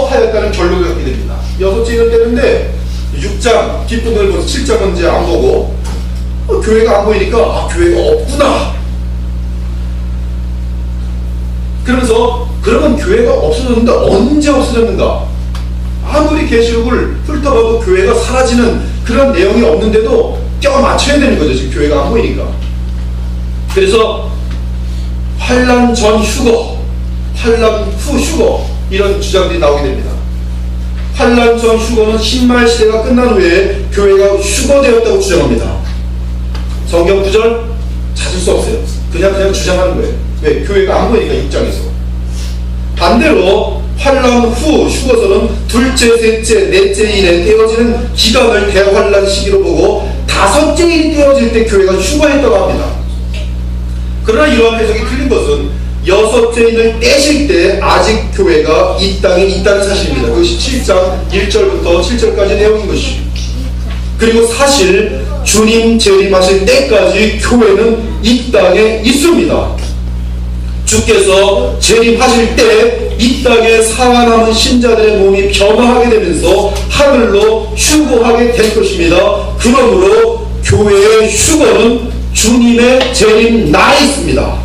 하였다는 결론을 갖게 됩니다. 여섯째 인을 떼는데 6장 뒷부분을 보고 7장은 이제 안 보고 교회가 안 보이니까 교회가 없구나. 그러면서 그러면 교회가 없어졌는데 언제 없어졌는가? 아무리 계시록을 훑어봐도 교회가 사라지는 그런 내용이 없는데도 껴 맞춰야 되는 거죠. 지금 교회가 안 보이니까. 그래서 환난 전 휴거, 환난 후 휴거 이런 주장들이 나오게 됩니다. 환난 전 휴거는 신말 시대가 끝난 후에 교회가 휴거되었다고 주장합니다. 성경 구절 찾을 수 없어요. 그냥 주장하는 거예요. 왜? 교회가 안 보이니까 입장에서. 반대로 환난 후 휴거서는 둘째, 셋째, 넷째 인에 떼어지는 기간을 대환란 시기로 보고 다섯째 인이 떼어질 때 교회가 휴거했다고 합니다. 그러나 이러한 해석이 틀린 것은 여섯째 인을 떼실 때 아직 교회가 이 땅에 있다는 사실입니다. 그것이 7장 1절부터 7절까지 내용인 것이죠. 그리고 사실 주님 재림하실 때까지 교회는 이 땅에 있습니다. 주께서 재림하실 때 이 땅에 살아남은 신자들의 몸이 변화하게 되면서 하늘로 휴거하게 될 것입니다. 그러므로 교회의 휴거는 주님의 재림 날에 있습니다.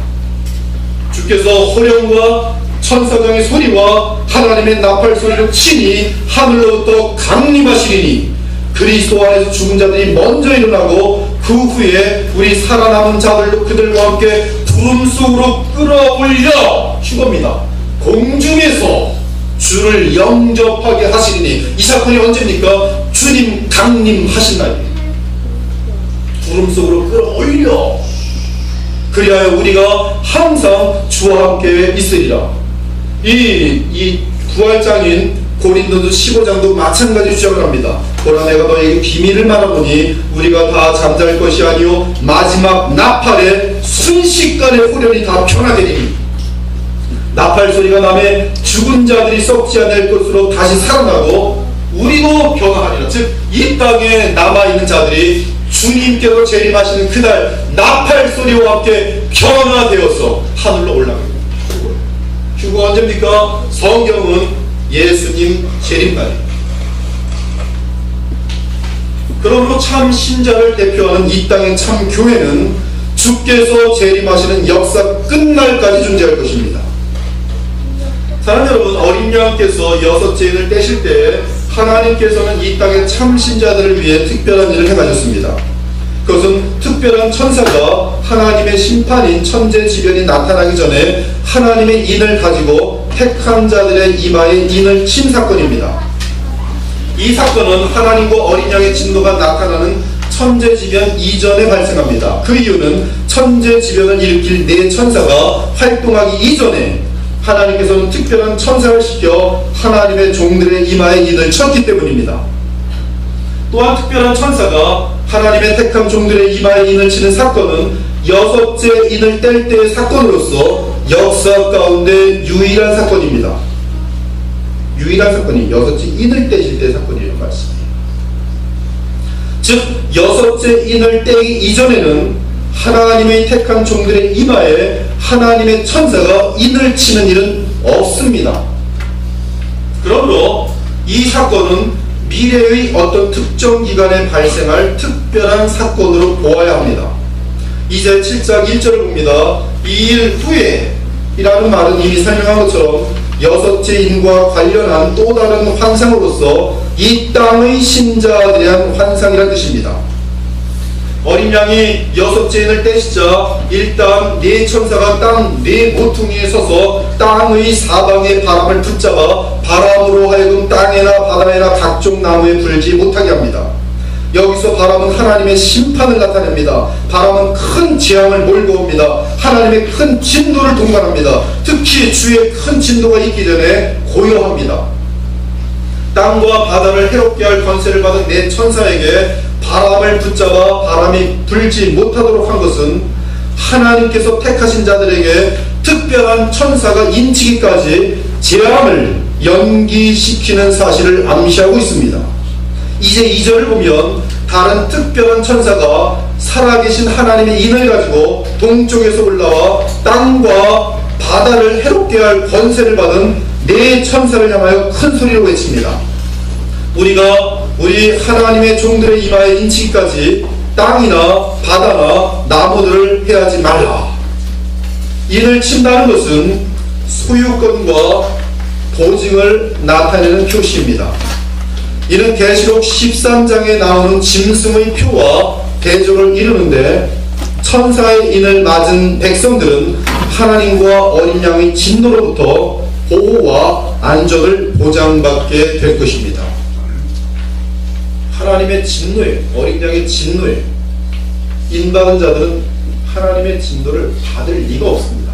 주께서 호령과 천사장의 소리와 하나님의 나팔 소리로 친히 하늘로부터 강림하시리니 그리스도 안에서 죽은 자들이 먼저 일어나고 그 후에 우리 살아남은 자들도 그들과 함께 구름 속으로 끌어올려 휴거입니다. 공중에서 주를 영접하게 하시리니 이 사건이 언제입니까? 주님 강림하신 날이에요. 구름 속으로 끌어올려 그리하여 우리가 항상 주와 함께 있으리라. 이 부활장인 고린도서 15장도 마찬가지 주장을 합니다. 보라 내가 너에게 비밀을 말하노니 우리가 다 잠잘 것이 아니요 마지막 나팔에 순식간에 후련이 다 변화되리니 나팔 소리가 나매 죽은 자들이 썩지 않을 것으로 다시 살아나고 우리도 변화하리라. 즉 이 땅에 남아있는 자들이 주님께서 재림하시는 그날 나팔 소리와 함께 변화되어서 하늘로 올라갑니다. 휴거 언제입니까? 성경은 예수님 재림날입니다. 그러므로 참 신자를 대표하는 이 땅의 참 교회는 주께서 재림하시는 역사 끝날까지 존재할 것입니다. 사랑하는 여러분, 어린 양께서 여섯째 인을 떼실 때 하나님께서는 이 땅의 참 신자들을 위해 특별한 일을 행하셨습니다. 그것은 특별한 천사가 하나님의 심판인 천재지변이 나타나기 전에 하나님의 인을 가지고 택한 자들의 이마에 인을 친 사건입니다. 이 사건은 하나님과 어린 양의 진노가 나타나는 천재지변 이전에 발생합니다. 그 이유는 천재지변을 일으킬 네 천사가 활동하기 이전에 하나님께서는 특별한 천사를 시켜 하나님의 종들의 이마에 인을 쳤기 때문입니다. 또한 특별한 천사가 하나님의 택한 종들의 이마에 인을 치는 사건은 여섯째 인을 뗄 때의 사건으로서 역사 가운데 유일한 사건입니다. 유일한 사건이 여섯째 인을 떼실 때의 사건이라는 말씀이에요. 즉 여섯째 인을 떼기 이전에는 하나님의 택한 종들의 이마에 하나님의 천사가 인을 치는 일은 없습니다. 그러므로 이 사건은 미래의 어떤 특정 기간에 발생할 특별한 사건으로 보아야 합니다. 이제 7장 1절을 봅니다. 이 일 후에 이라는 말은 이미 설명한 것처럼 여섯째 인과 관련한 또 다른 환상으로서 이 땅의 신자들에 대한 환상이라는 뜻입니다. 어린 양이 여섯째 인을 떼시자 일단 네 천사가 땅 네 모퉁이에 서서 땅의 사방의 바람을 붙잡아 바람으로 하여금 땅에나 바다에나 각종 나무에 불지 못하게 합니다. 여기서 바람은 하나님의 심판을 나타냅니다. 바람은 큰 재앙을 몰고 옵니다. 하나님의 큰 진노를 동반합니다. 특히 주의 큰 진노가 있기 전에 고요합니다. 땅과 바다를 해롭게 할 권세를 받은 네 천사에게 바람을 붙잡아 바람이 불지 못하도록 한 것은 하나님께서 택하신 자들에게 특별한 천사가 인치기까지 재앙을 연기시키는 사실을 암시하고 있습니다. 이제 2절을 보면 다른 특별한 천사가 살아계신 하나님의 인을 가지고 동쪽에서 올라와 땅과 바다를 해롭게 할 권세를 받은 네 천사를 향하여 큰 소리로 외칩니다. 우리가 우리 하나님의 종들의 이마에 인치기까지 땅이나 바다나 나무들을 해하지 말라. 인을 친다는 것은 소유권과 보증을 나타내는 표시입니다. 이는 계시록 13장에 나오는 짐승의 표와 대조를 이루는데, 천사의 인을 맞은 백성들은 하나님과 어린 양의 진노로부터 보호와 안전을 보장받게 될 것입니다. 하나님의 진노에, 어린 양의 진노에 인받은 자들은 하나님의 진노를 받을 리가 없습니다.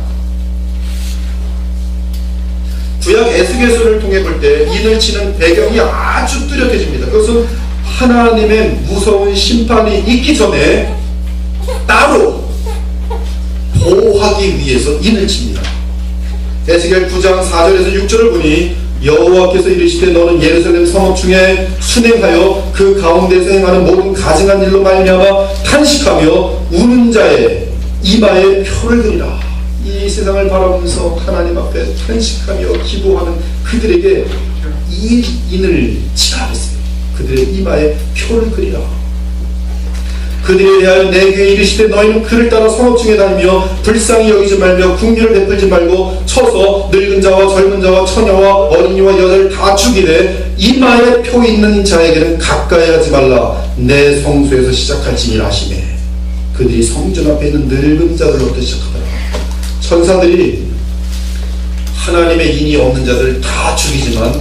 구약 에스겔서를 통해 볼 때 인을 치는 배경이 아주 뚜렷해집니다. 그것은 하나님의 무서운 심판이 있기 전에 따로 보호하기 위해서 인을 칩니다. 에스겔 9장 4절에서 6절을 보니 여호와께서 이르시되 너는 예루살렘 성읍 중에 순행하여 그 가운데서 행하는 모든 가증한 일로 말미암아 탄식하며 우는 자의 이마에 표를 그리라. 이 세상을 바라보면서 하나님 앞에 탄식하며 기도하는 그들에게 이 인을 치라 했어요. 그들의 이마에 표를 그리라. 그들에 대하여 내게 이르시되 너희는 그를 따라 성읍 중에 다니며 불쌍히 여기지 말며 궁리를 베풀지 말고 쳐서 늙은 자와 젊은 자와 처녀와 어린이와 여자를 다 죽이되 이마에 표 있는 자에게는 가까이 하지 말라. 내 성소에서 시작할지니라 하시매. 그들이 성전 앞에 있는 늙은 자들로부터 시작하더라. 천사들이 하나님의 인이 없는 자들을 다 죽이지만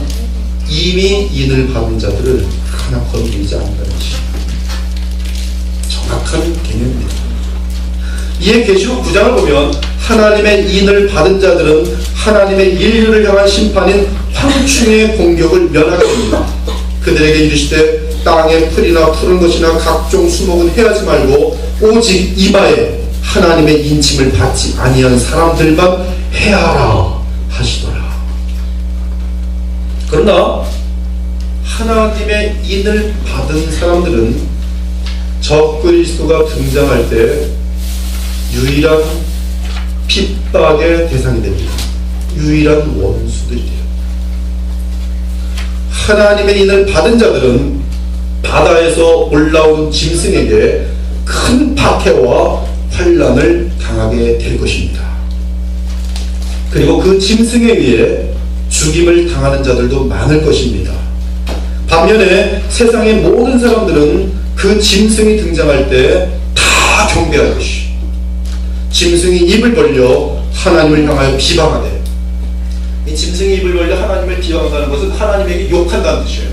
이미 인을 받은 자들을 하나 건드리지 않는다는 것입니다. 정확한 개념입니다. 이에 계시록 9장을 보면 하나님의 인을 받은 자들은 하나님의 인류를 향한 심판인 황충의 공격을 면하게 됩니다. 그들에게 이르시되 땅의 풀이나 푸른 것이나 각종 수목은 해하지 말고 오직 이마에 하나님의 인침을 받지 아니한 사람들만 해하라 하시더라. 그러나 하나님의 인을 받은 사람들은 적그리스도가 등장할 때 유일한 핍박의 대상이 됩니다. 유일한 원수들이 돼요. 하나님의 인을 받은 자들은 바다에서 올라오는 짐승에게 큰 박해와 환난을 당하게 될 것입니다. 그리고 그 짐승에 의해 죽임을 당하는 자들도 많을 것입니다. 반면에 세상의 모든 사람들은 그 짐승이 등장할 때 다 경배할 것이, 짐승이 입을 벌려 하나님을 향하여 비방하되, 이 짐승이 입을 벌려 하나님을 비방한다는 것은 하나님에게 욕한다는 뜻이에요.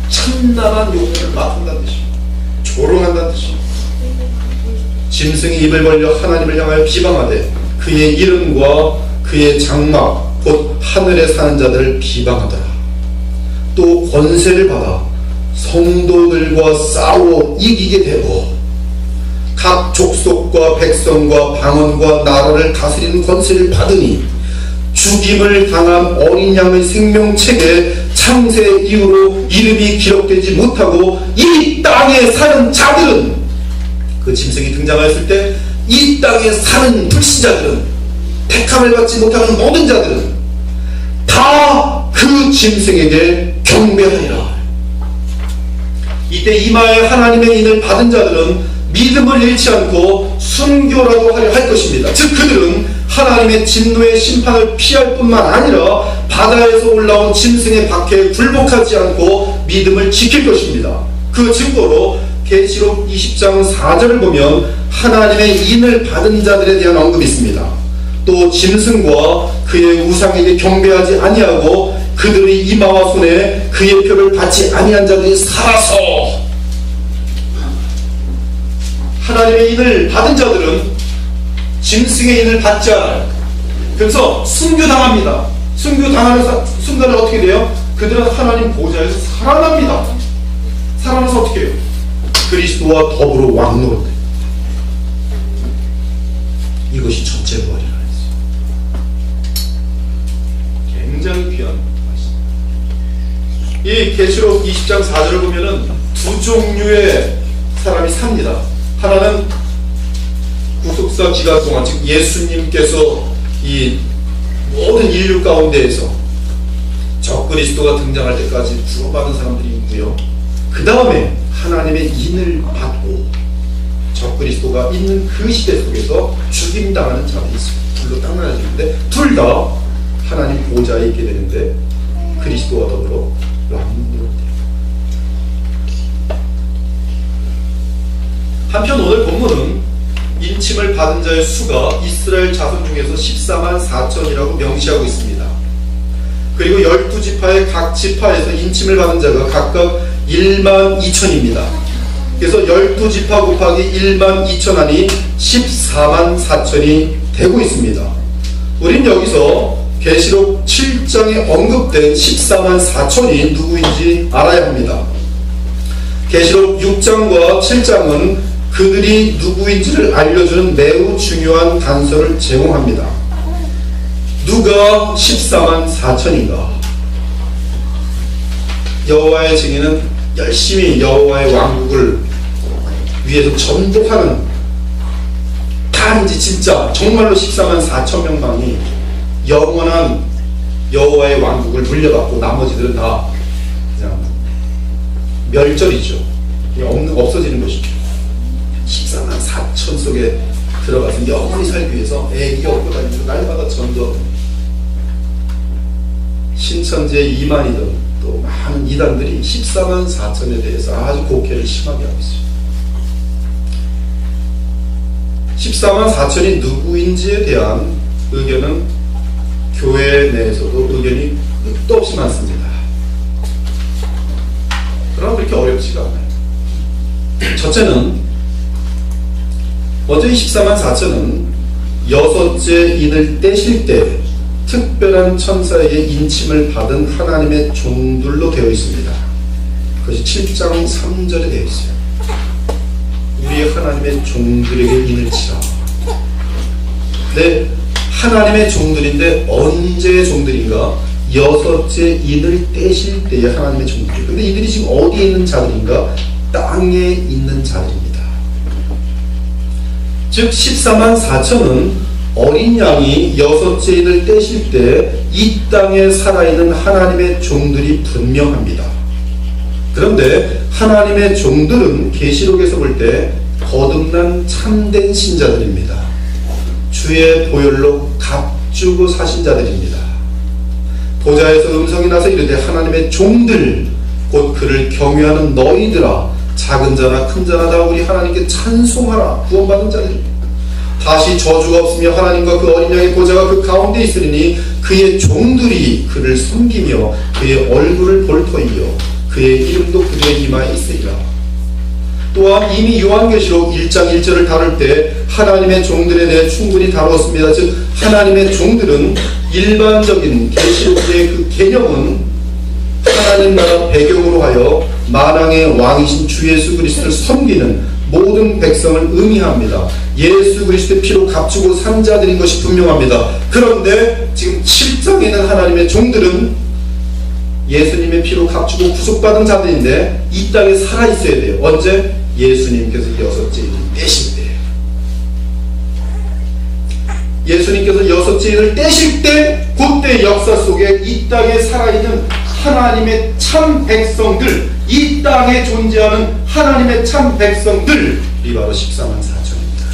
찬란한 욕을 맡는다는 뜻이에요. 조롱한다는 뜻이에요. 짐승이 입을 벌려 하나님을 향하여 비방하되 그의 이름과 그의 장막 곧 하늘에 사는 자들을 비방하더라. 또 권세를 받아 성도들과 싸워 이기게 되고 각 족속과 백성과 방언과 나라를 다스리는 권세를 받으니 죽임을 당한 어린 양의 생명책에 창세 이후로 이름이 기록되지 못하고 이 땅에 사는 자들은, 그 짐승이 등장하였을 때 이 땅에 사는 불신자들은, 택함을 받지 못하는 모든 자들은 다 그 짐승에게 경배하리라. 이때 이마에 하나님의 인을 받은 자들은 믿음을 잃지 않고 순교라도 하려 할 것입니다. 즉 그들은 하나님의 진노의 심판을 피할 뿐만 아니라 바다에서 올라온 짐승의 박해에 굴복하지 않고 믿음을 지킬 것입니다. 그 증거로 계시록 20장 4절을 보면 하나님의 인을 받은 자들에 대한 언급이 있습니다. 또 짐승과 그의 우상에게 경배하지 아니하고 그들의 이마와 손에 그의 표를 받지 아니한 자들이 살아서, 하나님의 인을 받은 자들은 짐승의 인을 받지 않아요. 그래서 순교당합니다. 순교당하는 순간에 어떻게 돼요? 그들은 하나님 보좌에서 살아납니다. 살아나서 어떻게 해요? 그리스도와 더불어 왕노릇해요. 이것이 전체 부활이라 했어요. 굉장히 귀한 말씀. 이 계시록 20장 4절을 보면은 두 종류의 사람이 삽니다. 하나는 구속사 기간 동안, 즉 예수님께서 이 모든 인류 가운데에서 적그리스도가 등장할 때까지 구원받은 사람들이 있고요. 그 다음에 하나님의 인을 받고 적그리스도가 있는 그 시대 속에서 죽임당하는 자들이 있습니다. 둘로 딱 나눠지는데 둘 다 하나님 보좌에 있게 되는데 그리스도와 더불어 왕으로 돼요. 한편 오늘 본문은 인침을 받은 자의 수가 이스라엘 자손 중에서 14만 4천이라고 명시하고 있습니다. 그리고 12지파의 각 지파에서 인침을 받은 자가 각각 1만 2천입니다. 그래서 12지파 곱하기 1만 2천 하니 14만 4천이 되고 있습니다. 우린 여기서 계시록 7장에 언급된 14만 4천이 누구인지 알아야 합니다. 계시록 6장과 7장은 그들이 누구인지를 알려주는 매우 중요한 단서를 제공합니다. 누가 14만 4천인가? 여호와의 증인은 열심히 여호와의 왕국을 위해서 전복하는 단지 진짜 정말로 14만 4천 명만이 영원한 여호와의 왕국을 물려받고 나머지들은 다 그냥 멸절이죠. 없어지는 것이죠. 14만 4천 속에 들어가서 영원히 살기 위해서 애기 업고 다니면서 날마다 전도하고 신천지의 이만이든 또 많은 이단들이 14만 4천에 대해서 아주 곡해를 심하게 하고 있어요. 14만 4천이 누구인지에 대한 의견은 교회 내에서도 의견이 끝도 없이 많습니다. 그러나 그렇게 어렵지가 않아요. 첫째는 먼저 이 14만 4천은 여섯째 인을 떼실 때 특별한 천사에게 인침을 받은 하나님의 종들로 되어 있습니다. 그것이 7장 3절에 되어 있어요. 우리 하나님의 종들에게 인을 치라. 네, 하나님의 종들인데 언제의 종들인가? 여섯째 인을 떼실 때의 하나님의 종들. 근데 이들이 지금 어디에 있는 자들인가? 땅에 있는 자들입니다. 즉 14만 4천은 어린 양이 여섯째 인을 떼실 때 이 땅에 살아있는 하나님의 종들이 분명합니다. 그런데 하나님의 종들은 계시록에서 볼 때 거듭난 참된 신자들입니다. 주의 보혈로 값주고 사신 자들입니다. 보좌에서 음성이 나서 이르되 하나님의 종들 곧 그를 경외하는 너희들아 작은 자나 큰 자나 다 우리 하나님께 찬송하라. 구원받은 자들입니다. 다시 저주가 없으며 하나님과 그 어린 양의 보좌가 그 가운데 있으리니 그의 종들이 그를 섬기며 그의 얼굴을 볼 터이요 그의 이름도 그들의 이마에 있으리라. 또한 이미 요한계시록 1장 1절을 다룰 때 하나님의 종들에 대해 충분히 다루었습니다. 즉 하나님의 종들은 일반적인 계시록의 그 개념은 하나님 나라 배경으로 하여 만왕의 왕이신 주 예수 그리스도를 섬기는 모든 백성을 의미합니다. 예수 그리스도의 피로 값주고 산 자들인 것이 분명합니다. 그런데 지금 7장에 있는 하나님의 종들은 예수님의 피로 값주고 구속받은 자들인데 이 땅에 살아있어야 돼요. 언제? 예수님께서 여섯째 인을 떼실 때. 예수님께서 여섯째 인을 떼실 때 그때 역사 속에 이 땅에 살아있는 하나님의 참 백성들, 이 땅에 존재하는 하나님의 참 백성들이 바로 14만 4천입니다.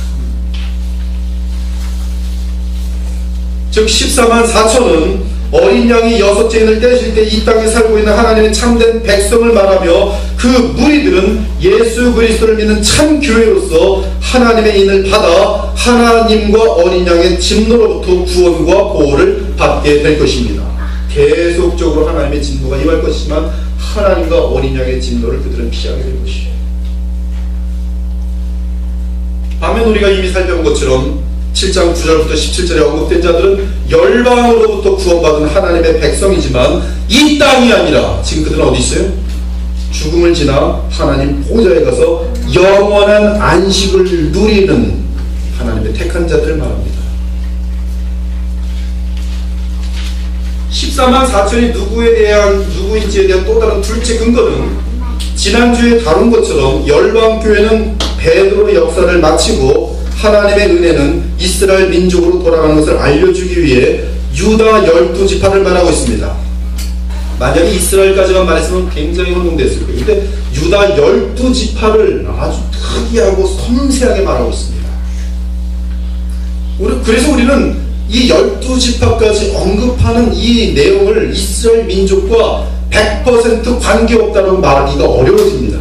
즉 14만 4천은 어린 양이 여섯째 인을 떼실 때 이 땅에 살고 있는 하나님의 참된 백성을 말하며 그 무리들은 예수 그리스도를 믿는 참 교회로서 하나님의 인을 받아 하나님과 어린 양의 진노로부터 구원과 보호를 받게 될 것입니다. 계속적으로 하나님의 진노가 임할 것이지만 하나님과 어린 양의 진노를 그들은 피하게 될 것이에요. 반면 우리가 이미 살펴본 것처럼 7장 9절부터 17절에 언급된 자들은 열방으로부터 구원받은 하나님의 백성이지만 이 땅이 아니라 지금 그들은 어디 있어요? 죽음을 지나 하나님 보좌에 가서 영원한 안식을 누리는 하나님의 택한 자들을 말합니다. 14만 4천이 누구인지에 대한 또 다른 둘째 근거는 지난주에 다룬 것처럼 열방교회는 베드로의 역사를 마치고 하나님의 은혜는 이스라엘 민족으로 돌아가는 것을 알려주기 위해 유다 12지파를 말하고 있습니다. 만약에 이스라엘까지만 말했으면 굉장히 혼동됐을 거예요. 근데 유다 12지파를 아주 특이하고 섬세하게 말하고 있습니다. 그래서 우리는 이 12지파까지 언급하는 이 내용을 이스라엘 민족과 100% 관계없다고 말하기가 어려워집니다.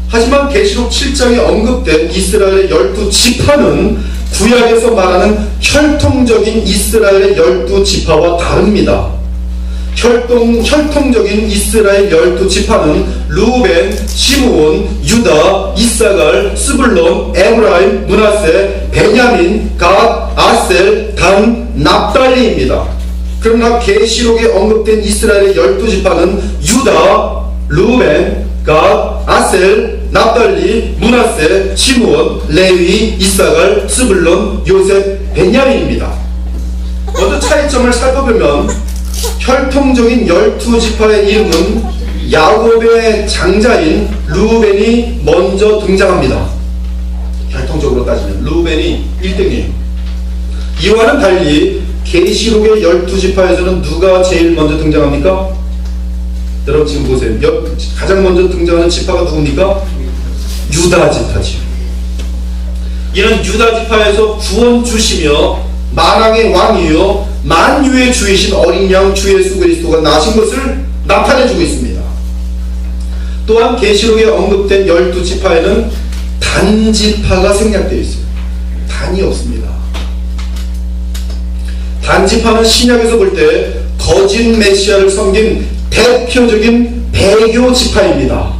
하지만 계시록 7장에 언급된 이스라엘의 12지파는 구약에서 말하는 혈통적인 이스라엘의 12지파와 다릅니다. 혈통적인 이스라엘 12지파는 루벤, 시므온, 유다, 이사갈, 스불론, 에브라임, 므낫세, 베냐민, 갓, 아셀, 단, 납달리입니다. 그러나 계시록에 언급된 이스라엘의 12지파는 유다, 루벤, 갓, 아셀, 납달리, 므낫세, 시므온, 레위, 이사갈, 스불론, 요셉, 베냐민입니다. 먼저 차이점을 살펴보면 혈통적인 12지파의 이름은 야곱의 장자인 루벤이 먼저 등장합니다. 혈통적으로 따지면 루벤이 1등이에요. 이와는 달리 계시록의 12지파에서는 누가 제일 먼저 등장합니까? 여러분 지금 보세요. 가장 먼저 등장하는 지파가 누굽니까? 유다 지파죠. 이는 유다 지파에서 구원 주시며 만왕의 왕이요 만유의 주이신 어린 양 주 예수 그리스도가 나신 것을 나타내주고 있습니다. 또한 계시록에 언급된 12지파에는 단지파가 생략되어 있어요. 단이 없습니다. 단지파는 신약에서 볼 때 거짓 메시아를 섬긴 대표적인 배교 지파입니다.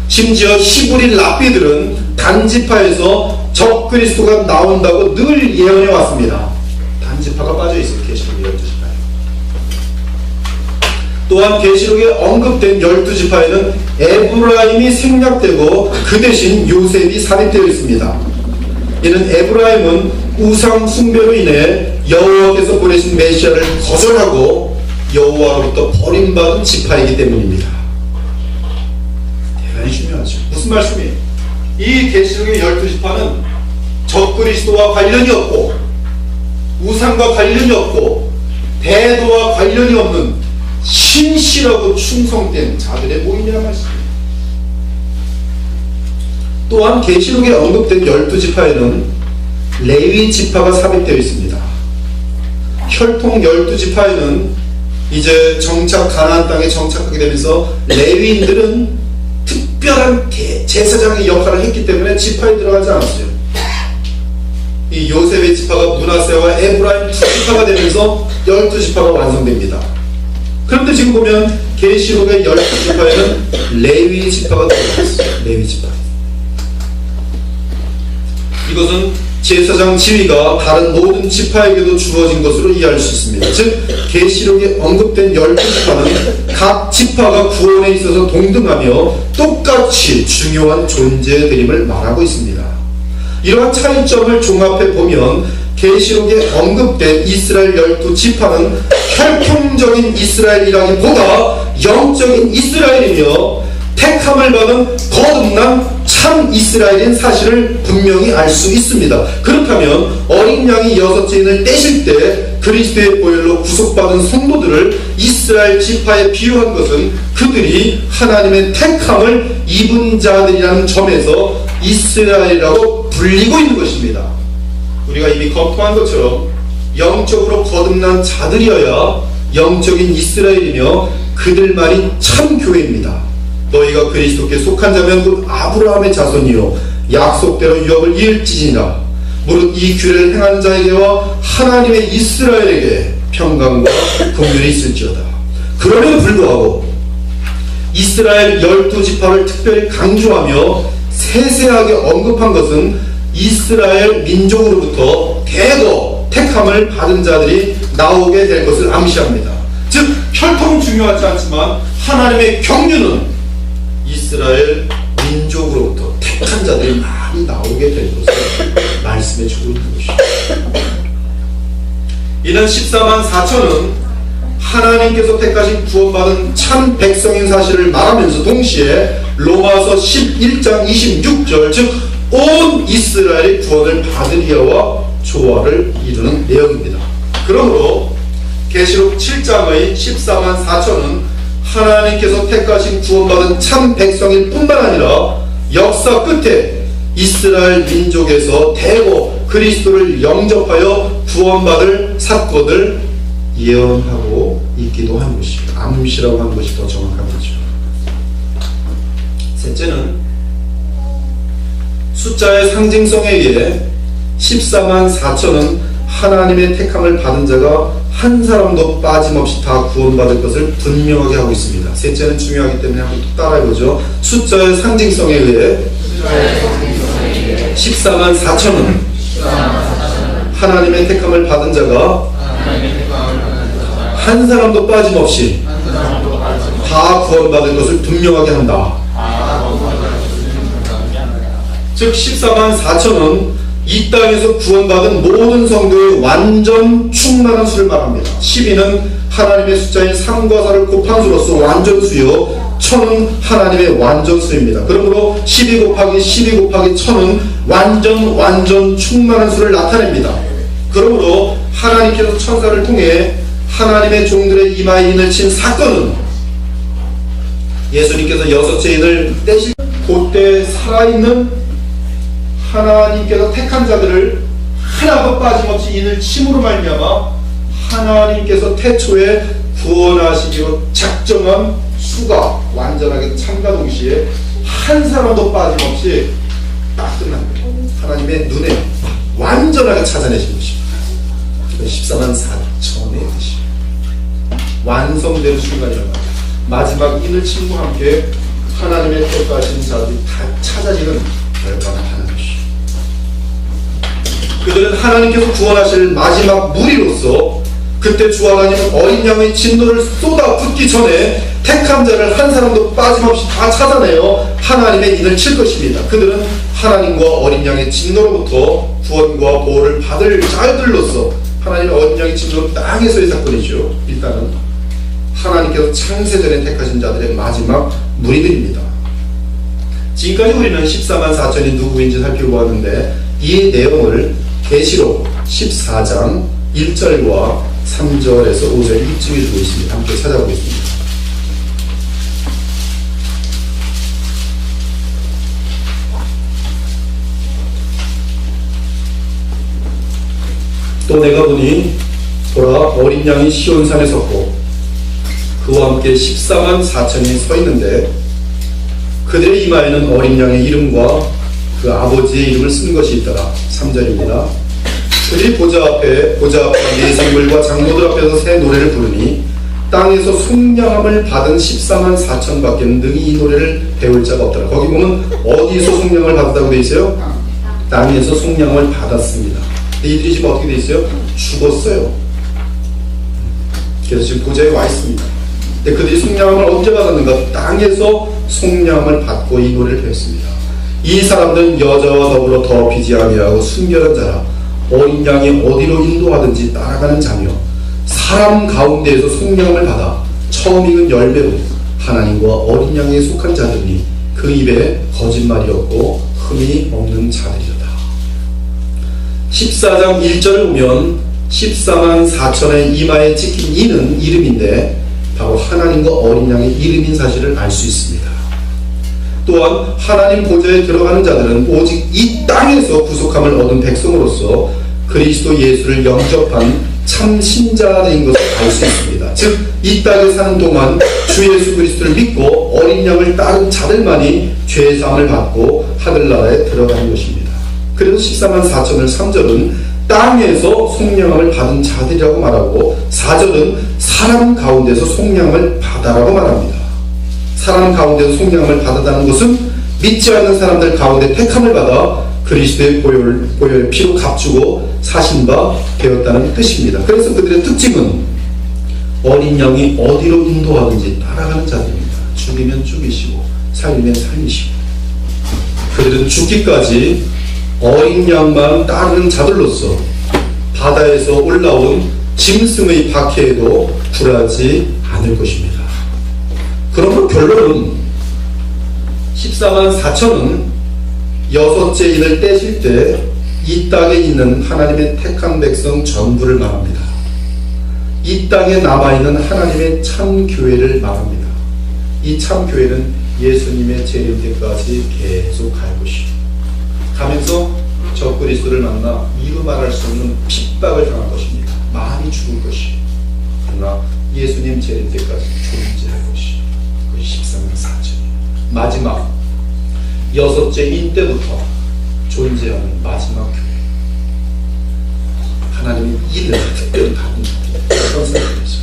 심지어 히브리 랍비들은 단지파에서 적그리스도가 나온다고 늘 예언해 왔습니다. 단지파가 빠져있어요. 계시록 12지파에. 또한 계시록에 언급된 12지파에는 에브라임이 생략되고 그 대신 요셉이 삽입되어 있습니다. 이는 에브라임은 우상 숭배로 인해 여호와께서 보내신 메시아를 거절하고 여호와로부터 버림받은 지파이기 때문입니다. 대단히 중요하죠. 무슨 말씀이에요? 이 계시록의 12지파는 적그리스도와 관련이 없고 우상과 관련이 없고 대도와 관련이 없는 신실하고 충성된 자들의 모임이란 말씀입니다. 또한 계시록에 언급된 12지파에는 레위 지파가 삽입되어 있습니다. 혈통 12지파에는 이제 가나안 땅에 정착하게 되면서 레위인들은 특별한 제사장의 역할을 했기 때문에 지파에 들어가지 않았어요. 이 요셉의 지파가 므낫세와 에브라임 두 지파가 되면서 12지파가 완성됩니다. 그런데 지금 보면 계시록의 12지파에는 레위 지파가 들어갔어요. 레위 지파. 이것은 제사장 지위가 다른 모든 지파에게도 주어진 것으로 이해할 수 있습니다. 즉 계시록에 언급된 12지파는 각 지파가 구원에 있어서 동등하며 똑같이 중요한 존재들임을 말하고 있습니다. 이러한 차이점을 종합해 보면 계시록에 언급된 이스라엘 12지파는 혈통적인 이스라엘이라기보다 영적인 이스라엘이며 택함을 받은 거듭난 참 이스라엘인 사실을 분명히 알 수 있습니다. 그렇다면 어린 양이 6째인을 떼실 때 그리스도의 보혈로 구속받은 성도들을 이스라엘 지파에 비유한 것은 그들이 하나님의 택함을 입은 자들이라는 점에서 이스라엘이라고 불리고 있는 것입니다. 우리가 이미 검토한 것처럼 영적으로 거듭난 자들이어야 영적인 이스라엘이며 그들만이 참 교회입니다. 너희가 그리스도께 속한 자면 곧 아브라함의 자손이요 약속대로 유업을 이을지니라. 무릇 이 규례를 행한 자에게와 하나님의 이스라엘에게 평강과 긍휼이 있을지어다. 그럼에도 불구하고 이스라엘 12지파를 특별히 강조하며 세세하게 언급한 것은 이스라엘 민족으로부터 대거 택함을 받은 자들이 나오게 될 것을 암시합니다. 즉 혈통은 중요하지 않지만 하나님의 경륜은 이스라엘 민족으로부터 택한 자들이 많이 나오게 될 것을 말씀해 주고 있는 것입니다. 이는 14만 4천은 하나님께서 택하신 구원받은 참 백성인 사실을 말하면서 동시에 로마서 11장 26절 즉 온 이스라엘의 구원을 받으리라와 조화를 이루는 내용입니다. 그러므로 계시록 7장의 14만 4천은 하나님께서 택하신 구원받은 참 백성일 뿐만 아니라 역사 끝에 이스라엘 민족에서 대거 그리스도를 영접하여 구원받을 사건을 예언하고 있기도 한 것이, 암시라고 하는 것이 더 정확한 거죠. 셋째는 숫자의 상징성에 의해 14만 4천은 하나님의 택함을 받은 자가 한 사람도 빠짐없이 다 구원받을 것을 분명하게 하고 있습니다. 셋째는 중요하기 때문에 한번 또 따라해보죠. 숫자의 상징성에 의해 14만 4천은 하나님의 택함을 받은 자가 한 사람도 빠짐없이 다 구원받을 것을 분명하게 한다. 즉 14만 4천은 이 땅에서 구원받은 모든 성도의 완전 충만한 수를 말합니다. 12는 하나님의 숫자인 3과 4를 곱한 수로서 완전수요, 1000은 하나님의 완전수입니다. 그러므로 12 곱하기 12 곱하기 1000은 완전 충만한 수를 나타냅니다. 그러므로 하나님께서 천사를 통해 하나님의 종들의 이마에 인을 친 사건은 예수님께서 6째 인을 떼실 그때 살아있는 하나님께서 택한 자들을 하나도 빠짐없이 인을 침으로 말미암아 하나님께서 태초에 구원하시기로 작정한 수가 완전하게 참가 동시에 한 사람도 빠짐없이 딱 끝난 거예요. 하나님의 눈에 완전하게 찾아내신 것입니다. 14만 4천의 뜻이 완성된 순간이라고 합니다. 마지막 인을 침과 함께 하나님의 택하신 자들이 다 찾아지는 결과가 나타나는 것이죠. 그들은 하나님께서 구원하실 마지막 무리로서 그때 주 하나님은 어린 양의 진노를 쏟아붓기 전에 택한 자를 한 사람도 빠짐없이 다 찾아내어 하나님의 인을 칠 것입니다. 그들은 하나님과 어린 양의 진노로부터 구원과 보호를 받을 자들로서 하나님의 어린 양의 진노는 땅에서의 사건이죠. 일단은 하나님께서 창세전에 택하신 자들의 마지막 무리들입니다. 지금까지 우리는 14만 4천이 누구인지 살펴보았는데 이 내용을 계시록 14장 1절과 3절에서 5절 입증해 주고 있습니다. 함께 찾아보겠습니다. 또 내가 보니 보라 어린 양이 시온산에 섰고 그와 함께 14만 4천이 서 있는데 그들의 이마에는 어린 양의 이름과 그 아버지의 이름을 쓴 것이 있더라. 3절입니다. 그들이 보좌 앞에 내생물과 장로들 앞에서 새 노래를 부르니 땅에서 속량함을 받은 14만 4천 밖에 능히 이 노래를 배울 자가 없더라. 거기 보면 어디서 속량을 받았다고 되어 있어요? 땅에서 속량을 받았습니다. 근데 이들이 지금 어떻게 되어 있어요? 죽었어요. 그래서 지금 보좌에 와 있습니다. 근데 그들이 속량함을 언제 받았는가? 땅에서 속량함을 받고 이 노래를 배웠습니다. 이 사람들은 여자와 더불어 더럽히지 아니하고 순결한 자라 어린 양이 어디로 인도하든지 따라가는 자며 사람 가운데에서 속량함을 받아 처음 익은 열매로 하나님과 어린 양에 속한 자들이 그 입에 거짓말이 없고 흠이 없는 자들이로다. 14장 1절을 보면 14만 4천의 이마에 찍힌 이는 이름인데 바로 하나님과 어린 양의 이름인 사실을 알 수 있습니다. 또한 하나님 보좌에 들어가는 자들은 오직 이 땅에서 구속함을 얻은 백성으로서 그리스도 예수를 영접한 참 신자인 것을 알 수 있습니다. 즉 이 땅에 사는 동안 주 예수 그리스도를 믿고 어린 양을 따른 자들만이 죄사함을 받고 하늘나라에 들어가는 것입니다. 그래서 14만 4천을 3절은 땅에서 속량함을 받은 자들이라고 말하고 4절은 사람 가운데서 속량함을 받아라고 말합니다. 사람 가운데서 속량함을 받았다는 것은 믿지 않는 사람들 가운데 택함을 받아 그리스도의 보혈의 피로 값주고 사신 바 되었다는 뜻입니다. 그래서 그들의 특징은 어린 양이 어디로 인도하든지 따라가는 자들입니다. 죽이면 죽이시고 살리면 살리시고 그들은 죽기까지 어린 양만 따르는 자들로서 바다에서 올라온 짐승의 박해에도 굴하지 않을 것입니다. 그러므로 결론은 14만 4천은 6째 인을 떼실 때 이 땅에 있는 하나님의 택한 백성 전부를 말합니다. 이 땅에 남아있는 하나님의 참교회를 말합니다. 이 참교회는 예수님의 재림 때까지 계속 갈 것이요, 가면서 적그리스도를 만나 이루 말할 수 없는 핍박을 당할 것입니다. 많이 죽을 것이요, 그러나 예수님 재림 때까지 존재할 것이요. 그것이 13년 4천이에요. 마지막 6째 인 때부터 존재하는 마지막 교회, 하나님의 인을 특별히 받은 그런 사람이죠.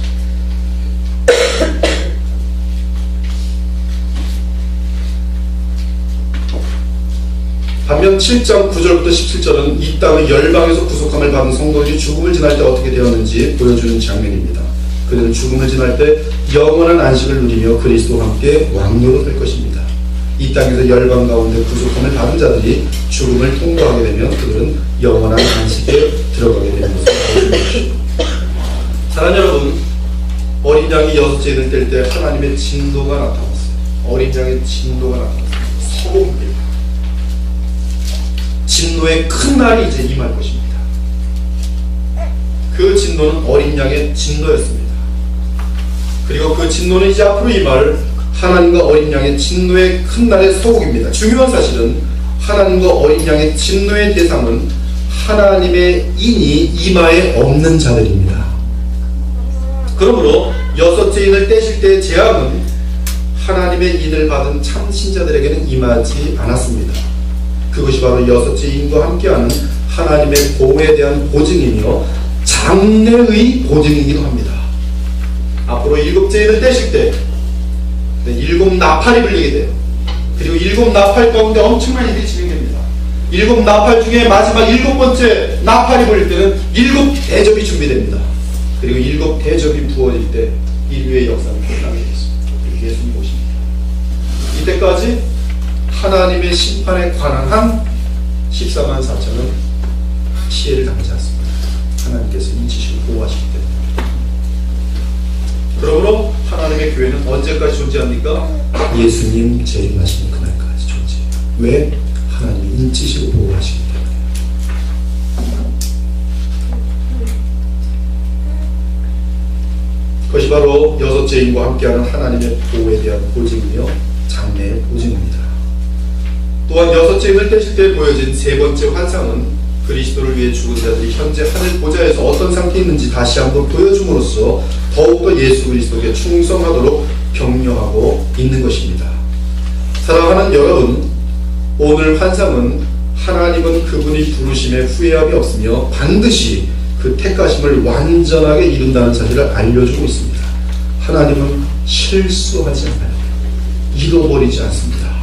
반면 7장 9절부터 17절은 이 땅의 열방에서 구속함을 받은 성도들이 죽음을 지날 때 어떻게 되었는지 보여주는 장면입니다. 그들은 죽음을 지날 때 영원한 안식을 누리며 그리스도와 함께 왕노로 될 것입니다. 이 땅에서 열방 가운데 구속함을 받은 자들이 죽음을 통과하게 되면 그들은 영원한 안식에 들어가게 되는 것을 보여주는 것입니다. 사랑하는 여러분, 어린 양이 6째를 뗄 때 하나님의 진노가 나타났어요. 어린 양의 진노가 나타났어요. 서곡입니다. 진노의 큰 날이 이제 임할 것입니다. 그 진노는 어린 양의 진노였습니다. 그리고 그 진노는 이제 앞으로 임할 하나님과 어린 양의 진노의 큰 날의 서곡입니다. 중요한 사실은 하나님과 어린 양의 진노의 대상은 하나님의 인이 이마에 없는 자들입니다. 그러므로 6째 인을 떼실 때의 재앙은 하나님의 인을 받은 참신자들에게는 임하지 않았습니다. 그것이 바로 6째 인과 함께하는 하나님의 보호에 대한 보증이며 장래의 보증이기도 합니다. 앞으로 7째 인을 떼실 때 7 나팔이 불리게 돼요. 그리고 7 나팔 가운데 엄청난 일이 진행됩니다. 7 나팔 중에 마지막 7번째 나팔이 불릴 때는 7 대접이 준비됩니다. 그리고 7 대접이 부어질 때 인류의 역사는 끝나게 되겠습니다. 그리고 예수님 오십니다. 이때까지 하나님의 심판에 관한 한 14만 4천은 피해를 당하지 않습니다. 하나님께서 인치시고 보호하시기 때문에. 그러므로 하나님의 교회는 언제까지 존재합니까? 예수님 재림하시는 그날까지 존재해요. 왜? 하나님이 인치시고 보호하시기 때문에. 그것이 바로 6째 인과 함께하는 하나님의 보호에 대한 보증이며 장래의 보증입니다. 또한 6째 인을 떼실 때 보여진 3번째 환상은 그리스도를 위해 죽은 자들이 현재 하늘 보좌에서 어떤 상태에 있는지 다시 한번 보여줌으로써 더욱더 예수 그리스도께 충성하도록 격려하고 있는 것입니다. 사랑하는 여러분, 오늘 환상은 하나님은 그분이 부르심에 후회함이 없으며 반드시 그 택하심을 완전하게 이룬다는 사실을 알려주고 있습니다. 하나님은 실수하지 않아요. 잃어버리지 않습니다.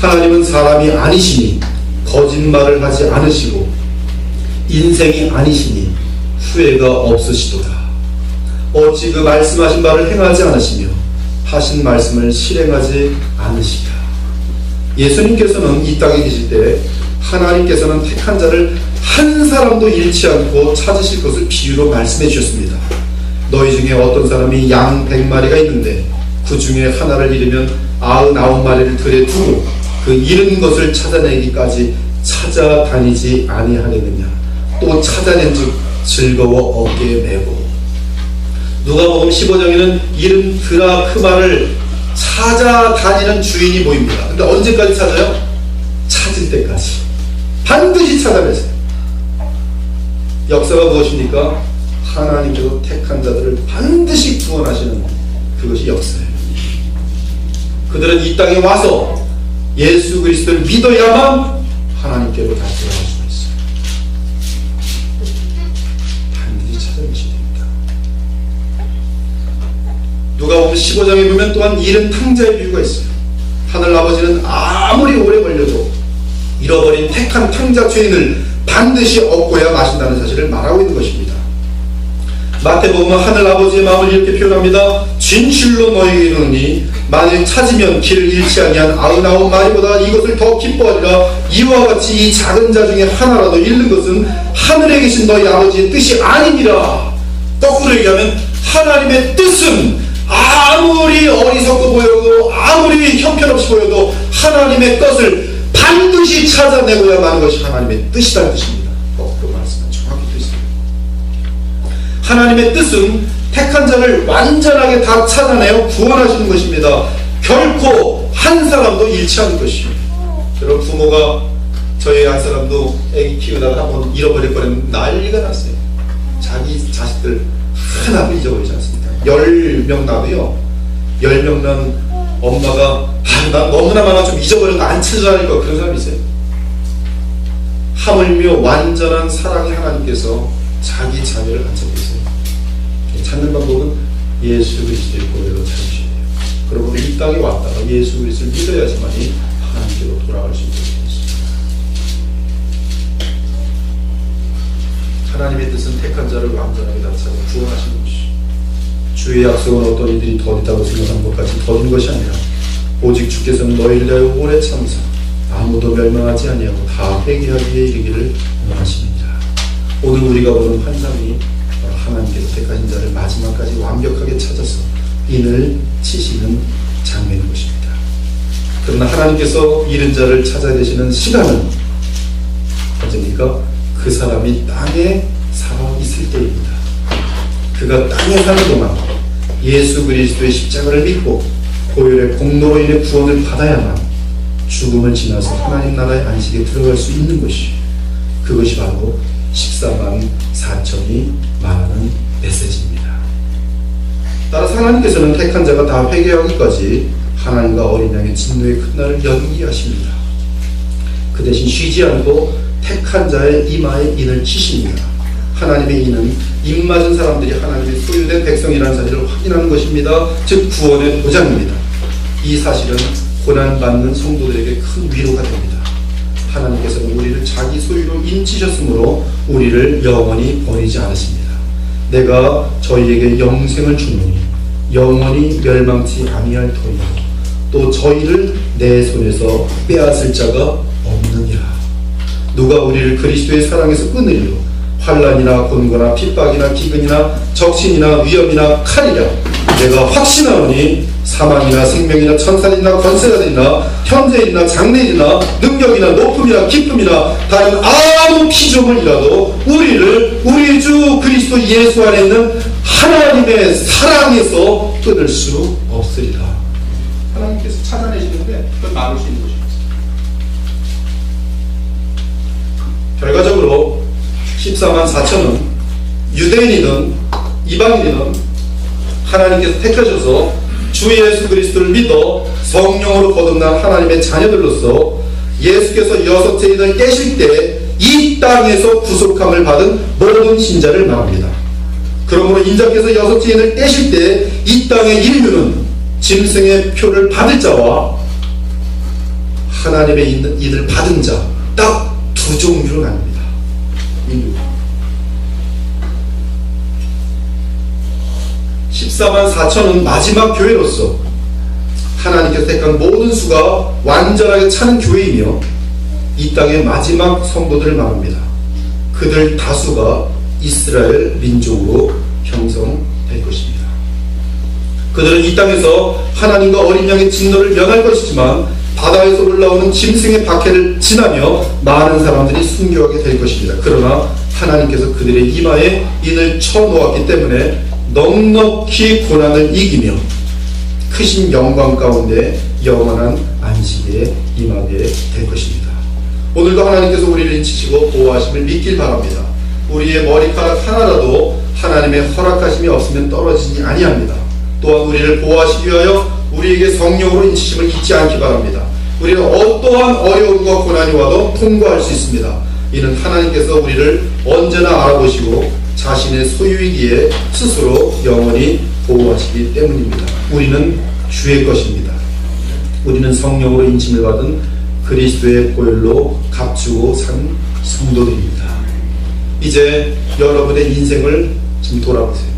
하나님은 사람이 아니시니 거짓말을 하지 않으시고 인생이 아니시니 후회가 없으시도다. 어찌 그 말씀하신 바를 행하지 않으시며 하신 말씀을 실행하지 않으시까. 예수님께서는 이 땅에 계실 때 하나님께서는 택한 자를 한 사람도 잃지 않고 찾으실 것을 비유로 말씀해 주셨습니다. 너희 중에 어떤 사람이 양 100마리가 있는데 그 중에 하나를 잃으면 99마리를 들에 두고 그 잃은 것을 찾아내기까지 찾아다니지 아니하겠느냐. 또 찾아낸즉 즐거워 어깨에 메고. 누가복음 15장에는 잃은 드라크마를 찾아다니는 주인이 보입니다. 근데 언제까지 찾아요? 찾을 때까지. 반드시 찾아내세요. 역사가 무엇입니까? 하나님께서 택한 자들을 반드시 구원하시는 그것이 역사예요. 그들은 이 땅에 와서 예수 그리스도를 믿어야만 하나님께로 다시 돌아갈 수가 있어요. 반드시 찾아내셔야 됩니다. 누가복음 15장에 보면 또한 잃은 탕자의 비유가 있어요. 하늘 아버지는 아무리 오래 걸려도 잃어버린 택한 탕자 죄인을 반드시 얻고야 마신다는 사실을 말하고 있는 것입니다. 마태복음은 하늘 아버지의 마음을 이렇게 표현합니다. 진실로 너희에게 이르노니 만일 찾으면 길을 잃지 아니한 99마리보다 이것을 더 기뻐하리라. 이와 같이 이 작은 자 중에 하나라도 잃는 것은 하늘에 계신 너희 아버지의 뜻이 아니니라. 거꾸로 얘기하면 하나님의 뜻은 아무리 어리석고 보여도 아무리 형편없이 보여도 하나님의 것을 반드시 찾아내고야 마는 것이 하나님의 뜻이라는 뜻입니다. 그 말씀은 정확히 뜻입니다. 하나님의 뜻은 택한 자를 완전하게 다 찾아내어 구원하시는 것입니다. 결코 한 사람도 잃지 않을 것입니다. 여러분, 부모가 저희 한 사람도 애기 키우다가 한번 잃어버릴 뻔했는데 난리가 났어요. 자기 자식들 하나도 잊어버리지 않습니다. 10명 나도요, 10명 난 엄마가 난 너무나 많아 좀 잊어버린 거 안 찾아다니까 그런 사람이 있어요. 하물며 완전한 사랑의 하나님께서 자기 자녀를 안 찾고 있어요. 찾는 방법은 예수 그리스도의 보혈로 찾으셔야 돼요. 그러므로 이 땅에 왔다가 예수 그리스도를 믿어야지만이 하나님께로 돌아갈 수 있습니다. 하나님의 뜻은 택한 자를 완전하게 다 찾아 구원하시는 것이, 주의 약속은 어떤 이들이 더디다고 생각하는 것 같이 더딘 것이 아니라 오직 주께서는 너희를 위하여 오래 참으사 아무도 멸망하지 아니하고 다 회개하기에 이르기를 원하십니다. 오늘 우리가 보는 환상이 하나님께서 택하신 자를 마지막까지 완벽하게 찾아서 인을 치시는 장면인 것입니다. 그러나 하나님께서 잃은 자를 찾아내시는 시간은 언제입니까? 그 사람이 땅에 살아있을 때입니다. 그가 땅에 사는 동안 예수 그리스도의 십자가를 믿고 보혈의 공로로 인해 구원을 받아야만 죽음을 지나서 하나님 나라의 안식에 들어갈 수 있는 것이, 그것이 바로 14만 4천이 말하는 메시지입니다. 따라서 하나님께서는 택한 자가 다 회개하기까지 하나님과 어린 양의 진노의 큰 날을 연기하십니다. 그 대신 쉬지 않고 택한 자의 이마에 인을 치십니다. 하나님의 인은 입 맞은 사람들이 하나님의 소유된 백성이라는 사실을 확인하는 것입니다. 즉 구원의 보장입니다. 이 사실은 고난받는 성도들에게 큰 위로가 됩니다. 하나님께서는 우리를 자기 소유로 인치셨으므로 우리를 영원히 버리지 않으십니다. 내가 저희에게 영생을 주노니 영원히 멸망치 아니할 터이요 또 저희를 내 손에서 빼앗을 자가 없느니라. 누가 우리를 그리스도의 사랑에서 끊으리요? 환난이나 곤고나 핍박이나 기근이나 적신이나 위험이나 칼이라. 내가 확신하노니 사망이나 생명이나 천사들이나 권세자들이나 현재이나 장래이나 능력이나 높음이나 기쁨이나 다른 아무 피조물이라도 우리를 우리 주 그리스도 예수 안에 있는 하나님의 사랑에서 끊을 수 없으리라. 하나님께서 찾아내시는데 그걸 막을 수 있는 것입니다. 결과적으로 14만 4천은 유대인이든 이방인이든 하나님께서 택하셔서 주 예수 그리스도를 믿어 성령으로 거듭난 하나님의 자녀들로서 예수께서 여섯째 인을 깨실 때 이 땅에서 구속함을 받은 모든 신자를 말합니다. 그러므로 인자께서 여섯째 인을 깨실 때 이 땅의 인류는 짐승의 표를 받을 자와 하나님의 인을 받은 자 딱 두 종류로 나뉩니다. 인류 14만 4천은 마지막 교회로서 하나님께서 택한 모든 수가 완전하게 차는 교회이며 이 땅의 마지막 성도들을 말합니다. 그들 다수가 이스라엘 민족으로 형성될 것입니다. 그들은 이 땅에서 하나님과 어린 양의 진노를 면할 것이지만 바다에서 올라오는 짐승의 박해를 지나며 많은 사람들이 순교하게 될 것입니다. 그러나 하나님께서 그들의 이마에 인을 쳐놓았기 때문에 넉넉히 고난을 이기며 크신 영광 가운데 영원한 안식에 임하게 될 것입니다. 오늘도 하나님께서 우리를 인치시고 보호하심을 믿길 바랍니다. 우리의 머리카락 하나라도 하나님의 허락하심이 없으면 떨어지지 아니합니다. 또한 우리를 보호하시기 위하여 우리에게 성령으로 인치심을 잊지 않기 바랍니다. 우리는 어떠한 어려움과 고난이 와도 통과할 수 있습니다. 이는 하나님께서 우리를 언제나 알아보시고 자신의 소유이기에 스스로 영원히 보호하시기 때문입니다. 우리는 주의 것입니다. 우리는 성령으로 인침을 받은 그리스도의 보혈로 값주고 산 성도들입니다. 이제 여러분의 인생을 좀 돌아보세요.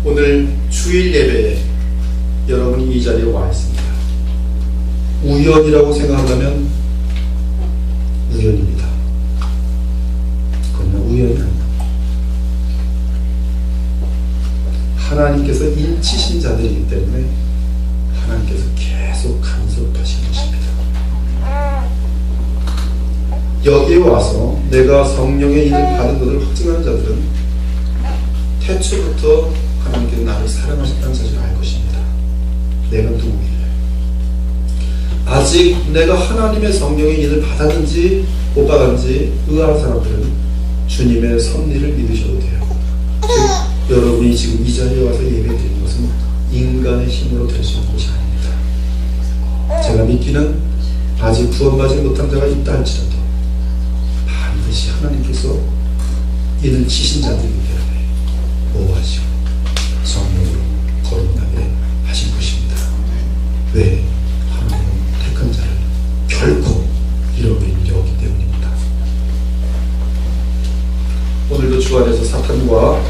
오늘 주일 예배에 여러분이 이 자리에 와 있습니다. 우연이라고 생각한다면 우연입니다. 그러나 우연이 아닙니다. 하나님께서 인치신 자들이기 때문에 하나님께서 계속 간섭하시는 것입니다. 여기에 와서 내가 성령의 인을 받은 것을 확증하는 자들은 태초부터 하나님께서 나를 사랑하셨다는 사실을 알 것입니다. 내가 누구길래? 아직 내가 하나님의 성령의 인을 받았는지 못 받았는지 의아한 사람들은 주님의 섭리를 믿으셔도 돼요. 즉 여러분이 지금 이 자리에 와서 예배드리는 것은 인간의 힘으로 될 수 있는 것이 아닙니다. 제가 믿기는 아직 구원받지 못한 자가 있다 할지라도 반드시 하나님께서 이는 치신 자들이기 때문에 보호하시고 성령으로 거듭나게 하신 것입니다. 왜? 하나님은 택한 자를 결코 잃어버린 게 없기 때문입니다. 오늘도 주 안에서 사탄과